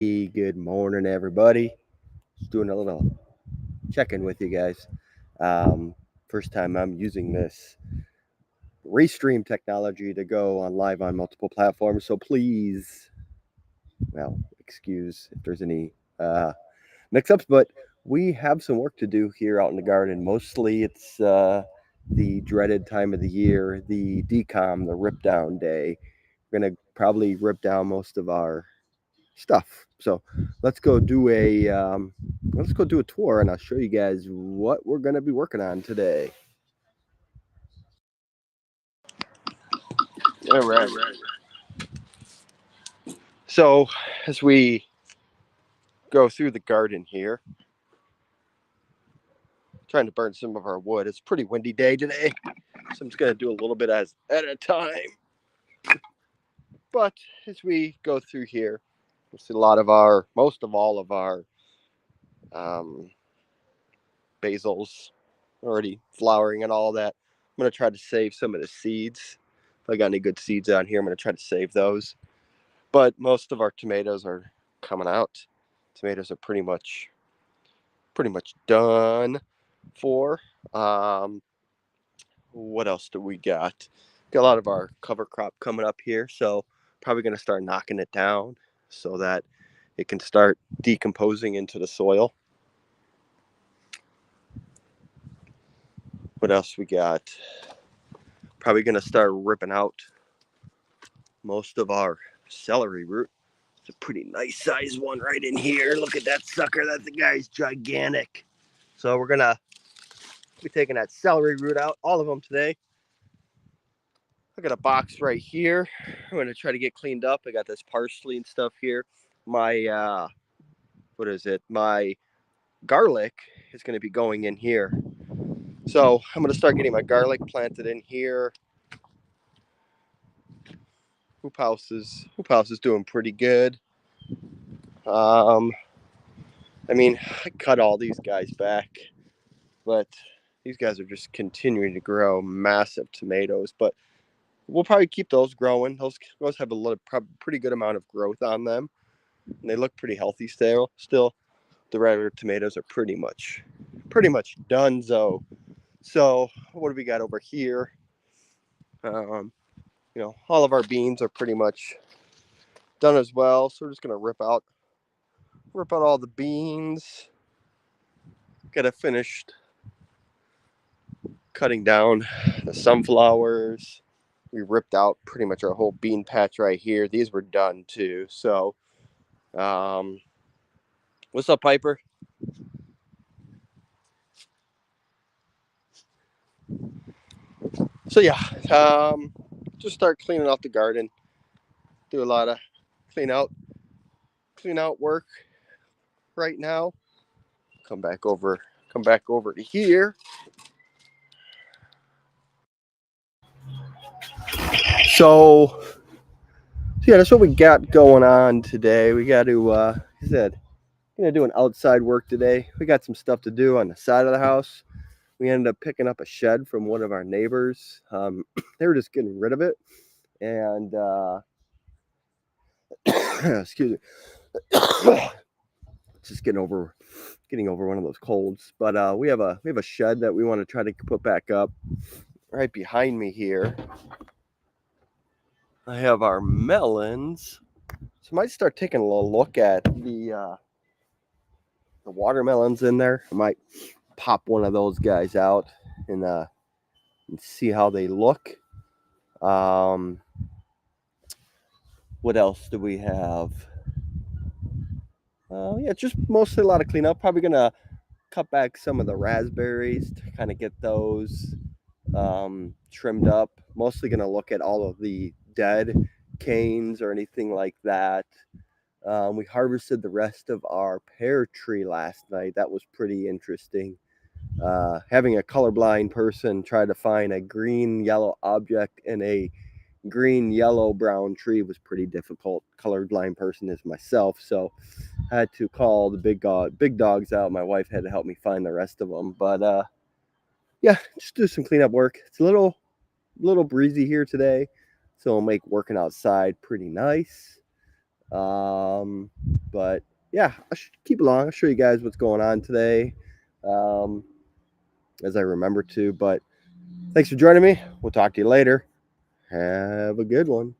Good morning, everybody. Just doing a little check-in with you guys. Um, First time I'm using this restream technology to go on live on multiple platforms. So please, excuse if there's any mix-ups, but we have some work to do here out in the garden. Mostly, it's the dreaded time of the year, the decom, the rip down day. We're gonna probably rip down most of our stuff. So let's go do a tour, and I'll show you guys what we're gonna be working on today. All right. So as we go through the garden here, trying to burn some of our wood. It's a pretty windy day today, so I'm just gonna do a little bit at a time. But as we go through here, we'll see most of all of our um, basils already flowering and all that. I'm gonna try to save some of the seeds. If I got any good seeds on here, I'm gonna try to save those. But most of our tomatoes are coming out. Tomatoes are pretty much done for. Um, what else do we got? Got a lot of our cover crop coming up here, so probably gonna start knocking it down so that it can start decomposing into the soil. What else we got? Probably gonna start ripping out most of our celery root. It's a pretty nice size one right in here. Look at that sucker. That the guy's gigantic. So we're gonna be taking that celery root out, all of them today. I got a box right here. I'm gonna try to get cleaned up. I got this parsley and stuff here. My what is it? My garlic is gonna be going in here. So I'm gonna start getting my garlic planted in here. Hoop house is doing pretty good. Um, I cut all these guys back, but these guys are just continuing to grow massive tomatoes. But we'll probably keep those growing. Those have pretty good amount of growth on them, and they look pretty healthy still. Still, the regular tomatoes are pretty much donezo. So what do we got over here? Um, all of our beans are pretty much done as well. So we're just gonna rip out all the beans. Get it finished cutting down the sunflowers. We ripped out pretty much our whole bean patch right here. These were done too. So, what's up, Piper? So yeah, just start cleaning out the garden. Do a lot of clean out, clean out work right now. Come back over, come back over to here. So yeah, that's what we got going on today. We got to, he said, gonna do an outside work today. We got some stuff to do on the side of the house. We ended up picking up a shed from one of our neighbors. They were just getting rid of it, and excuse me, just getting over one of those colds. But we have a shed that we want to try to put back up right behind me here. I have our melons, so I might start taking a little look at the watermelons in there. I might pop one of those guys out and see how they look. Um, what else do we have? Yeah, just mostly a lot of cleanup. Probably gonna cut back some of the raspberries to kind of get those trimmed up. Mostly gonna look at all of the dead canes or anything like that. We harvested the rest of our pear tree last night. That was pretty interesting. Having a colorblind person try to find a green yellow object in a green yellow brown tree was pretty difficult. Colorblind person is myself, so I had to call the big dogs out. My wife had to help me find the rest of them. But yeah, just do some cleanup work. It's a little breezy here today, so it'll make working outside pretty nice. Um, but yeah, I should keep along. I'll show you guys what's going on today, um, as I remember to. But thanks for joining me. We'll talk to you later. Have a good one.